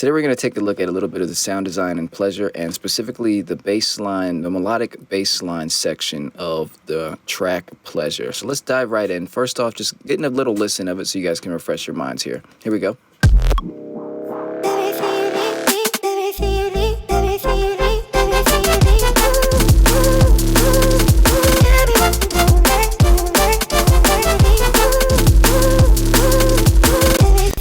Today we're going to take a look at a little bit of the sound design and pleasure, and specifically the bass line, the melodic bass line section of the track Pleasure. So let's dive right in. First off, just getting a little listen of it so you guys can refresh your minds here. Here we go.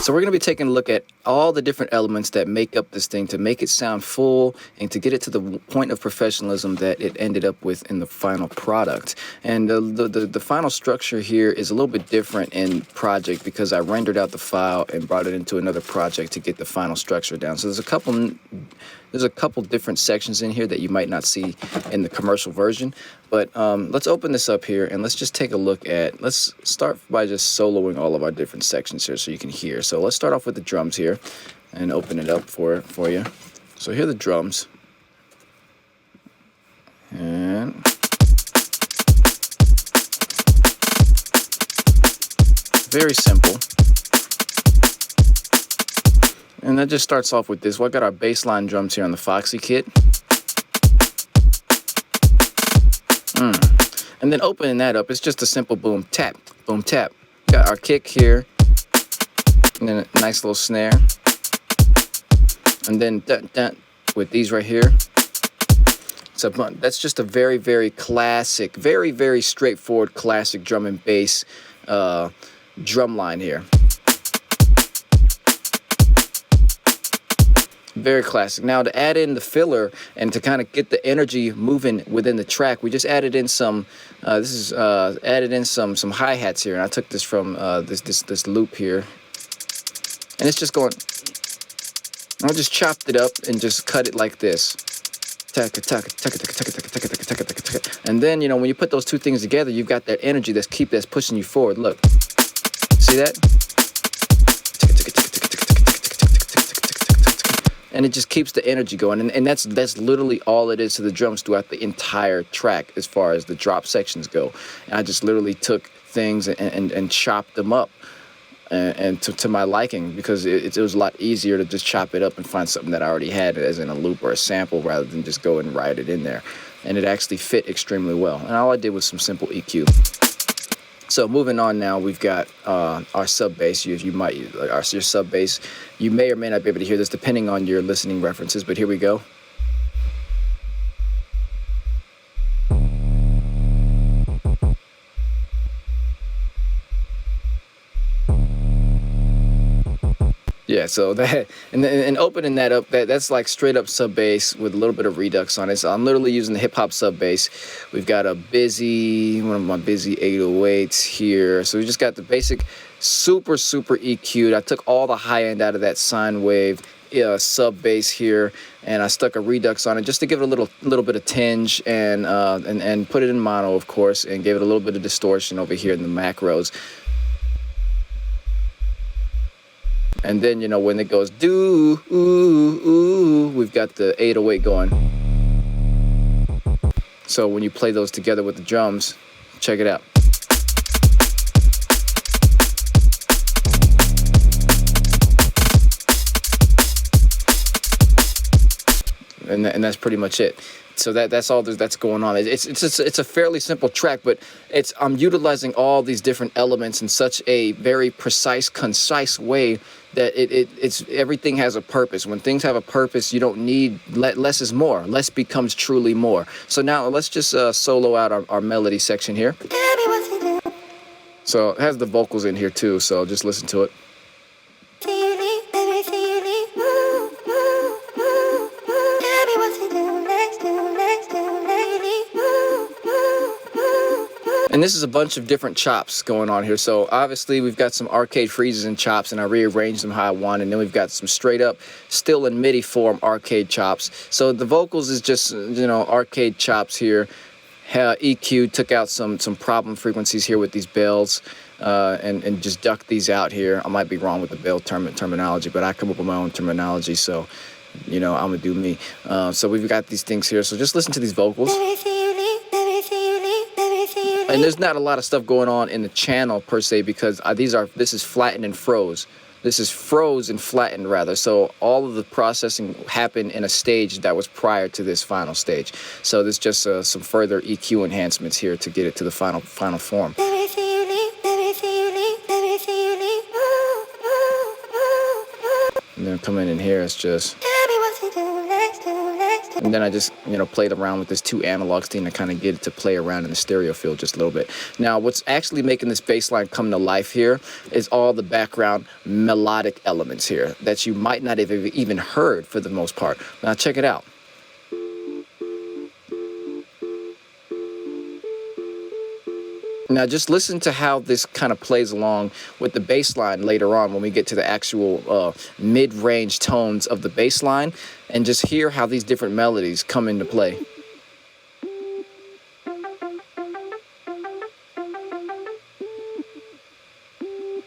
So we're going to be taking a look at all the different elements that make up this thing to make it sound full and to get it to the point of professionalism that it ended up with in the final product. And the final structure here is a little bit different in Project because I rendered out the file and brought it into another project to get the final structure down. So there's a couple different sections in here that you might not see in the commercial version. But let's open this up here and let's just take a look at, let's start by just soloing all of our different sections here so you can hear. So let's start off with the drums here and open it up for you. So here are the drums. And very simple. And that just starts off with this. Well, I got our bassline drums here on the Foxy kit. And then opening that up, it's just a simple boom, tap, boom, tap. Got our kick here, and then a nice little snare. And then dun, dun, with these right here. So that's just a very, very classic, very, very straightforward classic drum and bass drum line here. Very classic. Now to add in the filler and to kind of get the energy moving within the track, we just added in some. Added in some hi-hats here, and I took this from this loop here, and it's just going. I just chopped it up and just cut it like this. And then when you put those two things together, you've got that energy that's pushing you forward. Look, see that? And it just keeps the energy going, and that's literally all it is to the drums throughout the entire track as far as the drop sections go. And I just literally took things and chopped them up and to my liking, because it was a lot easier to just chop it up and find something that I already had as in a loop or a sample rather than just go and write it in there. And it actually fit extremely well. And all I did was some simple EQ. So moving on now, we've got our sub bass. Your sub bass. You may or may not be able to hear this depending on your listening references, but here we go. Yeah, so that and opening that up, that's like straight up sub bass with a little bit of redux on it. So I'm literally using the hip hop sub bass. We've got one of my busy 808s here. So we just got the basic super EQ'd. I took all the high end out of that sine wave sub bass here, and I stuck a redux on it just to give it a little bit of tinge and put it in mono, of course, and gave it a little bit of distortion over here in the macros. And then, when it goes do, ooh, ooh, we've got the 808 going. So when you play those together with the drums, check it out. And that's pretty much it. So that's all that's going on. It's a fairly simple track, but I'm utilizing all these different elements in such a very precise, concise way that it's everything has a purpose. When things have a purpose, you don't need less is more. Less becomes truly more. So now let's just solo out our melody section here. So it has the vocals in here too. So just listen to it. And this is a bunch of different chops going on here. So obviously we've got some arcade freezes and chops, and I rearranged them how I want. And then we've got some straight up, still in MIDI form, arcade chops. So the vocals is just, arcade chops here. EQ took out some problem frequencies here with these bells, and just ducked these out here. I might be wrong with the bell terminology, but I come up with my own terminology. So, I'm gonna do me. So we've got these things here. So just listen to these vocals. And there's not a lot of stuff going on in the channel per se, because this is flattened and froze. This is froze and flattened rather. So all of the processing happened in a stage that was prior to this final stage. So there's just some further EQ enhancements here to get it to the final form. And then coming in here, it's just, and then I just, played around with this 2 analogs thing to kind of get it to play around in the stereo field just a little bit. Now, what's actually making this bass line come to life here is all the background melodic elements here that you might not have even heard for the most part. Now, check it out. Now, just listen to how this kind of plays along with the bass line later on when we get to the actual mid-range tones of the bass line, and just hear how these different melodies come into play.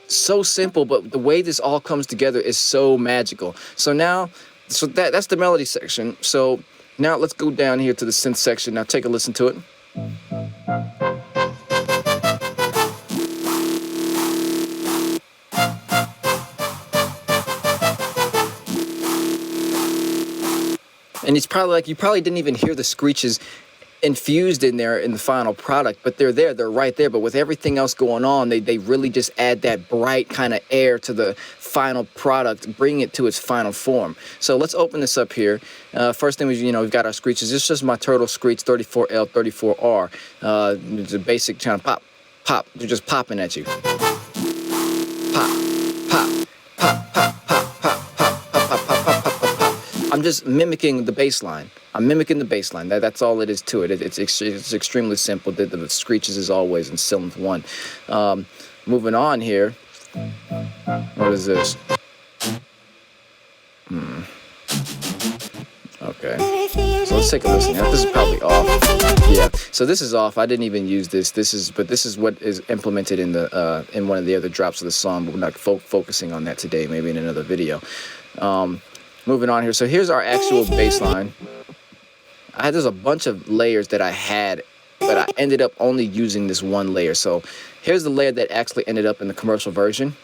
So simple, but the way this all comes together is so magical. So now, that's the melody section. So now let's go down here to the synth section. Now take a listen to it. And it's probably like you probably didn't even hear the screeches infused in there in the final product, but they're there, they're right there. But with everything else going on, they really just add that bright kind of air to the final product, bring it to its final form. So let's open this up here. First thing was, we've got our screeches. This is just my Turtle Screech 34L, 34R. It's a basic kind of pop, pop. They're just popping at you. Pop, pop, pop, pop, pop, pop, pop, pop, pop, pop, pop, pop, pop. I'm just mimicking the bass line. I'm mimicking the bass line. That's all it is to it. It's extremely simple. The screeches is always in synth 1. Moving on here. What is this? Okay. So let's take a listen. Now, this is probably off. Yeah. So this is off. I didn't even use this. This is what is implemented in the in one of the other drops of the song, but we're not focusing on that today. Maybe in another video. Moving on here. So here's our actual bass line. There's a bunch of layers that I had, but I ended up only using this one layer. So here's the layer that actually ended up in the commercial version.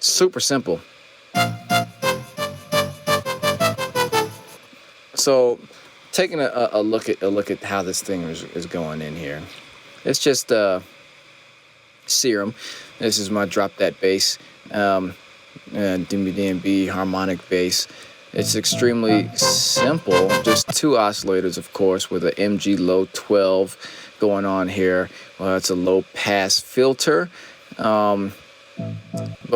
Super simple. So taking a look at how this thing is going in here. It's just Serum. This is my drop that bass. DB harmonic bass. It's extremely simple, just 2 oscillators, of course, with an MG low 12 going on here. Well, it's a low pass filter. But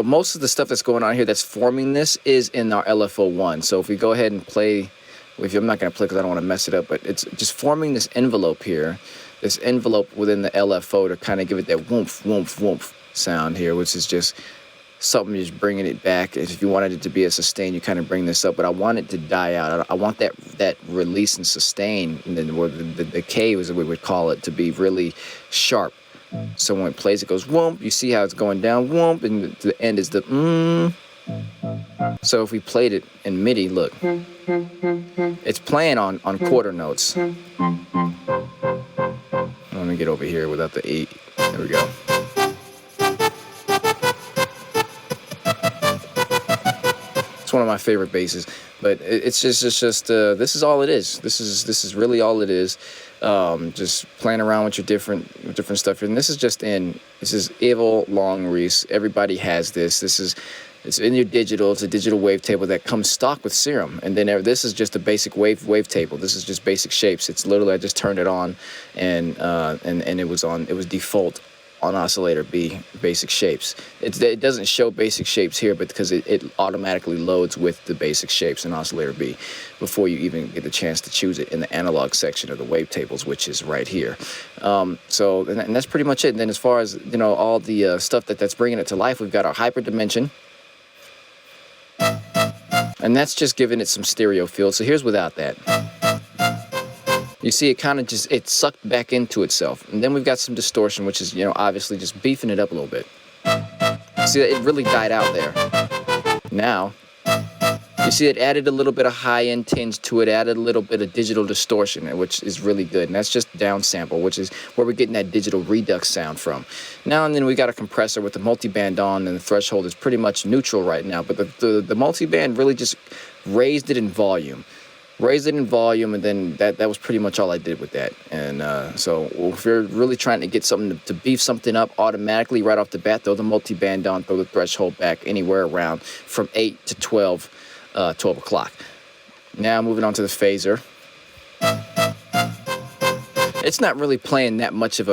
most of the stuff that's going on here that's forming this is in our LFO1. So if we go ahead and play, I'm not going to play because I don't want to mess it up, but it's just forming this envelope here, this envelope within the LFO to kind of give it that woomph, woomph, woomph sound here, which is just something just bringing it back. If you wanted it to be a sustain, you kind of bring this up, but I want it to die out. I want that release and sustain, and then the K, as we would call it, to be really sharp. So when it plays, it goes whoomp. You see how it's going down whoomp, and the end is the So if we played it in MIDI, look, it's playing on quarter notes. Let me get over here without the 8. There we go. It's one of my favorite basses, but it's just this is all it is. This is really all it is. Just playing around with your different stuff. And this is Evil Long Reese. Everybody has this. It's in your digital. It's a digital wavetable that comes stock with Serum. And then this is just a basic wavetable. This is just basic shapes. It's literally, I just turned it on, and it was default on oscillator B, basic shapes. It doesn't show basic shapes here, but because it automatically loads with the basic shapes in oscillator B before you even get the chance to choose it in the analog section of the wavetables, which is right here. So that's pretty much it. And then as far as all the stuff that's bringing it to life, we've got our hyper dimension, and that's just giving it some stereo field. So here's without that. You see, it kind of it sucked back into itself. And then we've got some distortion, which is, obviously just beefing it up a little bit. See, it really died out there. Now, You see, it added a little bit of high-end tinge to it, added a little bit of digital distortion, which is really good. And that's just downsample, which is where we're getting that digital redux sound from. Now and then we got a compressor with the multiband on, and the threshold is pretty much neutral right now. But the multiband really just raised it in volume. And then that was pretty much all I did with that. And so if you're really trying to get something to beef something up automatically right off the bat, throw the multiband on, throw the threshold back anywhere around from 8 to 12 o'clock. Now moving on to the phaser. It's not really playing that much of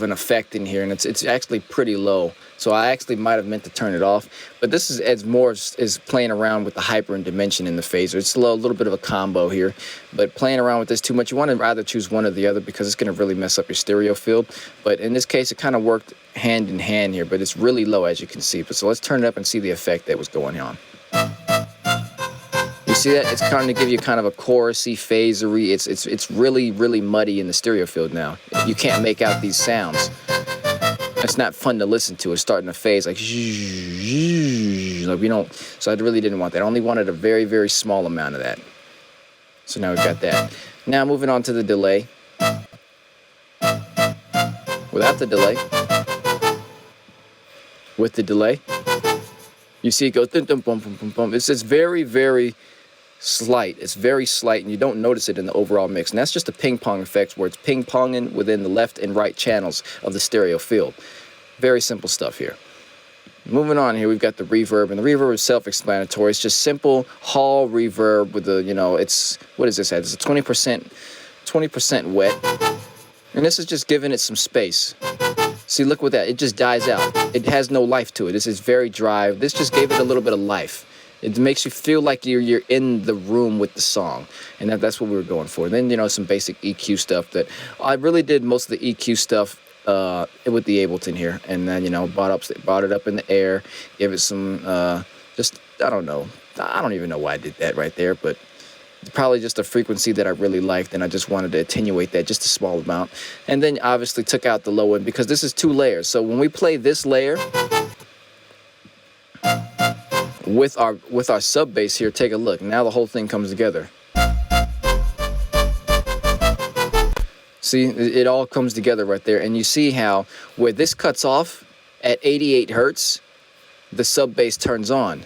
an effect in here, and it's actually pretty low. So I actually might have meant to turn it off, but this is playing around with the hyper and dimension in the phaser. It's a little bit of a combo here, but playing around with this too much, you want to either choose one or the other because it's going to really mess up your stereo field. But in this case, it kind of worked hand in hand here, but it's really low as you can see. But so let's turn it up and see the effect that was going on. You see that? It's kind of give you kind of a chorusy, phasery. It's really, really muddy in the stereo field now. You can't make out these sounds. It's not fun to listen to. It's starting to phase like we don't. So I really didn't want that. I only wanted a very, very small amount of that. So now we've got that. Now moving on to the delay. Without the delay. With the delay. You see it go dum dum bum bum bum bum. It's very, very slight. It's very slight, and you don't notice it in the overall mix. And that's just a ping pong effect where it's ping ponging within the left and right channels of the stereo field. Very simple stuff here. Moving on here, we've got the reverb, and the reverb is self-explanatory. It's just simple hall reverb with the, what is this at? It's a 20% wet, and this is just giving it some space. See, look with that. It just dies out. It has no life to it. This is very dry. This just gave it a little bit of life. It makes you feel like you're in the room with the song, and that's what we were going for. And then some basic EQ stuff that I really did most of the EQ stuff with the Ableton here, and then brought it up in the air, gave it some I don't even know why I did that right there, but it's probably just a frequency that I really liked, and I just wanted to attenuate that just a small amount. And then obviously took out the low end because this is 2 layers. So when we play this layer with our sub bass here, take a look. Now the whole thing comes together. See, it all comes together right there, and you see how where this cuts off at 88 hertz, the sub bass turns on.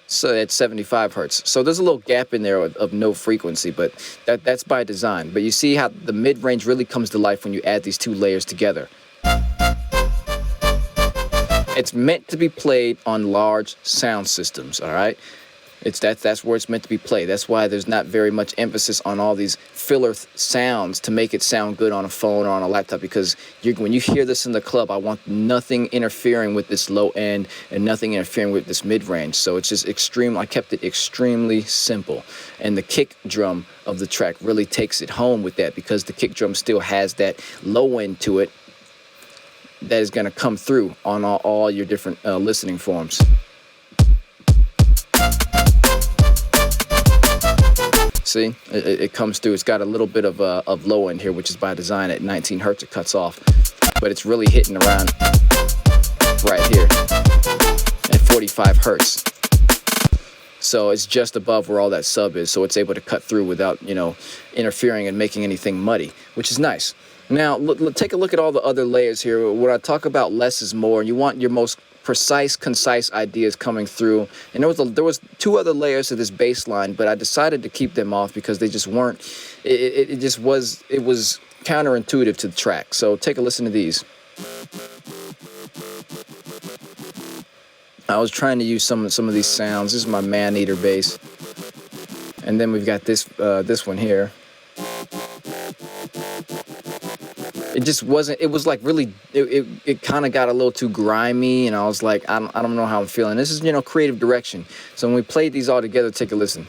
So at 75 hertz. So there's a little gap in there of no frequency, but that's by design. But you see how the mid-range really comes to life when you add these 2 layers together. It's meant to be played on large sound systems, all right? That's where it's meant to be played. That's why there's not very much emphasis on all these filler sounds to make it sound good on a phone or on a laptop, because when you hear this in the club, I want nothing interfering with this low end and nothing interfering with this mid-range. So it's just extreme. I kept it extremely simple. And the kick drum of the track really takes it home with that, because the kick drum still has that low end to it that is going to come through on all your different listening forms. See, it comes through. It's got a little bit of low end here, which is by design. At 19 hertz, it cuts off, but it's really hitting around right here at 45 hertz. So it's just above where all that sub is, so it's able to cut through without, interfering and making anything muddy, which is nice. Now, take a look at all the other layers here. When I talk about less is more, and you want your most precise, concise ideas coming through. And there was 2 other layers to this bass line, but I decided to keep them off because they just weren't. It was counterintuitive to the track. So take a listen to these. I was trying to use some of these sounds. This is my man-eater bass, and then we've got this one here. It just wasn't. It was like really. It kind of got a little too grimy, and I was like, I don't know how I'm feeling. This is creative direction. So when we played these all together, take a listen.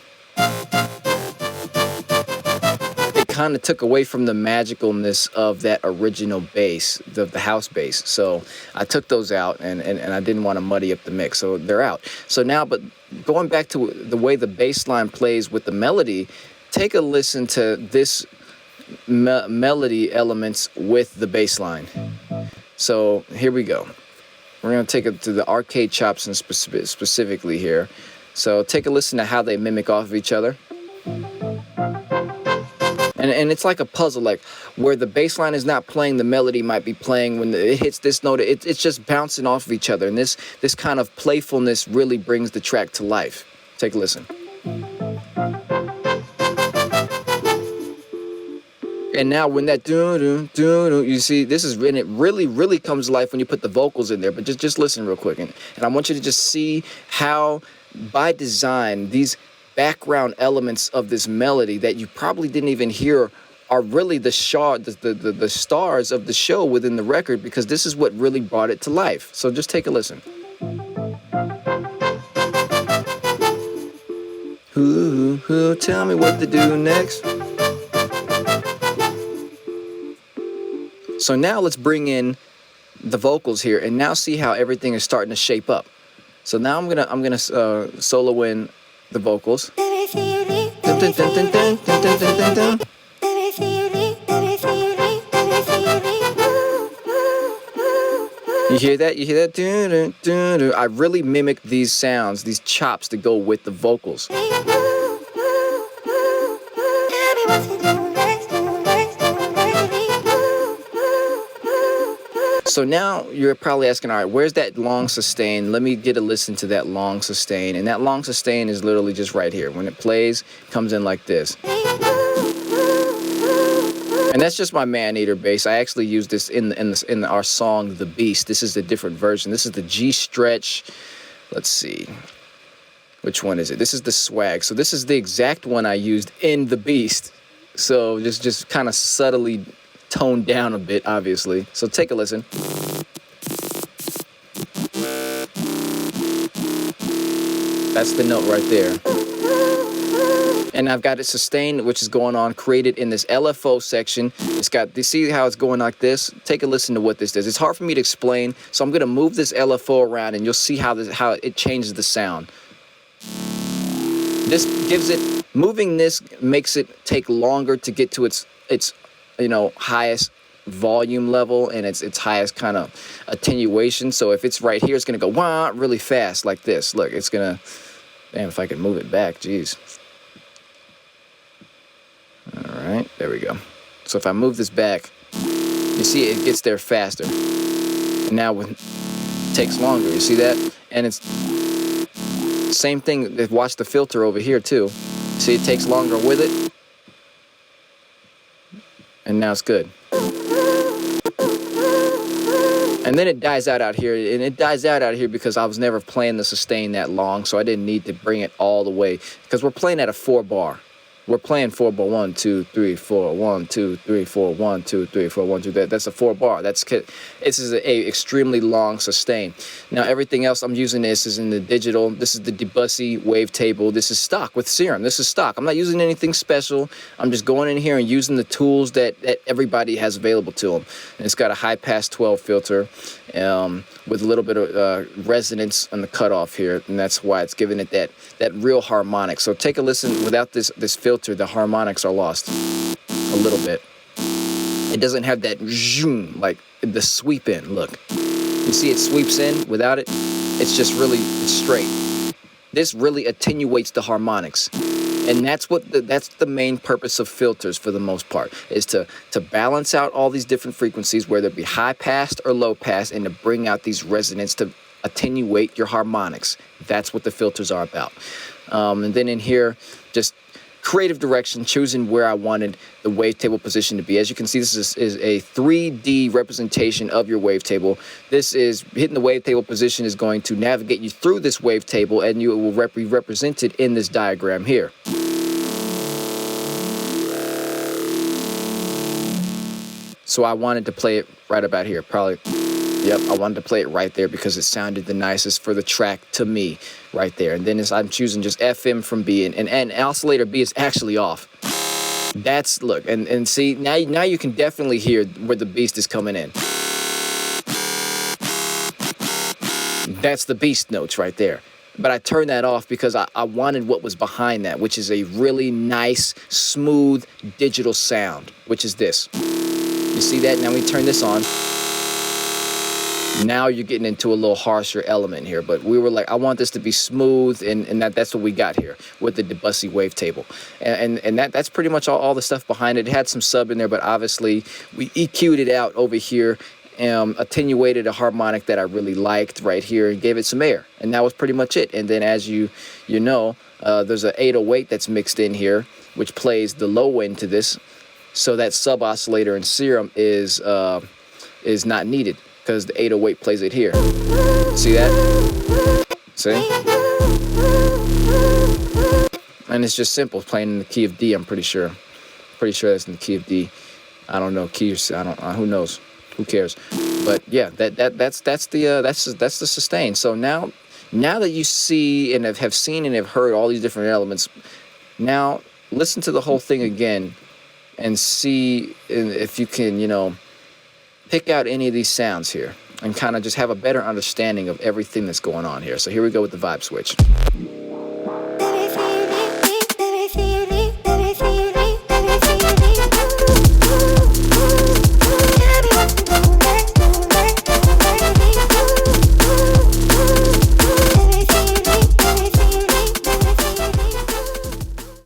It kind of took away from the magicalness of that original bass, the house bass. So I took those out, and I didn't want to muddy up the mix, so they're out. So now, but going back to the way the bass line plays with the melody, take a listen to this. Melody elements with the bass line. So here we go. We're going to take it to the arcade chops and specifically here. So take a listen to how they mimic off of each other. And it's like a puzzle, like where the bass line is not playing, the melody might be playing. When it hits this note, it's just bouncing off of each other. And this kind of playfulness really brings the track to life. Take a listen. And now when that do-do-do-do, you see, this is, and it really comes to life when you put the vocals in there. But just listen real quick. And I want you to just see how, by design, these background elements of this melody that you probably didn't even hear are really the stars of the show within the record, because this is what really brought it to life. So just take a listen. Who tell me what to do next? So now let's bring in the vocals here, and now see how everything is starting to shape up. So now I'm gonna solo in the vocals. You hear that? You hear that? I really mimic these sounds, these chops that go with the vocals. So now you're probably asking, all right, where's that long sustain? Let me get a listen to that long sustain. And that long sustain is literally just right here. When it plays, it comes in like this. And that's just my man-eater bass. I actually use this in our song, The Beast. This is a different version. This is the G stretch. Let's see. Which one is it? This is the swag. So this is the exact one I used in The Beast. So just kind of subtly toned down a bit, obviously. So take a listen. That's the note right there. And I've got it sustained, which is going on, created in this LFO section. It's got, you see how it's going like this? Take a listen to what this does. It's hard for me to explain, so I'm gonna move this LFO around and you'll see how it changes the sound. This gives it, moving this makes it take longer to get to its highest volume level and its highest kind of attenuation. So if it's right here, it's gonna go wah really fast like this. Look, it's gonna, damn, if I can move it back, geez. All right, there we go. So if I move this back, you see it gets there faster. And now it takes longer, you see that? And it's same thing, watch the filter over here too. See, it takes longer with it. And now it's good. And then it dies out here, and it dies out here because I was never playing the sustain that long, so I didn't need to bring it all the way, because we're playing at a 4-bar. We're playing 4-bar, 1, 2, 3, 4, 1, 2, 3, 4, 1, 2, 3, 4, 1, 2. That's a 4-bar. This is a extremely long sustain. Now everything else I'm using, this is in the digital. This is the Debussy wavetable. This is stock with Serum. This is stock. I'm not using anything special. I'm just going in here and using the tools that everybody has available to them. And it's got a high pass 12 filter with a little bit of resonance on the cutoff here, and that's why it's giving it that real harmonic. So take a listen. Without this filter, the harmonics are lost a little bit. It doesn't have that zoom, like the sweep in. Look, you see it sweeps in. Without it, it's just really straight. This really attenuates the harmonics, and that's the main purpose of filters for the most part, is to balance out all these different frequencies, whether it be high passed or low pass, and to bring out these resonance to attenuate your harmonics. That's what the filters are about. And then in here, just creative direction, choosing where I wanted the wavetable position to be. As you can see, this is a 3D representation of your wavetable. This is hitting the wavetable position is going to navigate you through this wavetable, and you will be represented in this diagram here. So I wanted to play it right about here, probably. Yep, I wanted to play it right there because it sounded the nicest for the track to me, right there. And then I'm choosing just FM from B, and oscillator B is actually off. That's, look, and see, now you can definitely hear where the beast is coming in. That's the beast notes right there. But I turned that off because I wanted what was behind that, which is a really nice, smooth digital sound, which is this. You see that? Now we turn this on. Now you're getting into a little harsher element here, but we were like, I want this to be smooth, and that's what we got here with the Debussy wavetable, and that's pretty much all the stuff behind it. It had some sub in there, but obviously we EQ'd it out over here, attenuated a harmonic that I really liked right here, and gave it some air, and that was pretty much it. And then as you know, there's an 808 that's mixed in here, which plays the low end to this, so that sub oscillator in Serum is not needed, because the 808 plays it here. See that? See? And it's just simple, playing in the key of D, I'm pretty sure. Pretty sure that's in the key of D. I don't know, keys, I don't, who knows? Who cares? But yeah, that's the sustain. So now that you see and have seen and have heard all these different elements, now listen to the whole thing again and see if you can, you know, pick out any of these sounds here and kind of just have a better understanding of everything that's going on here. So here we go with the vibe switch.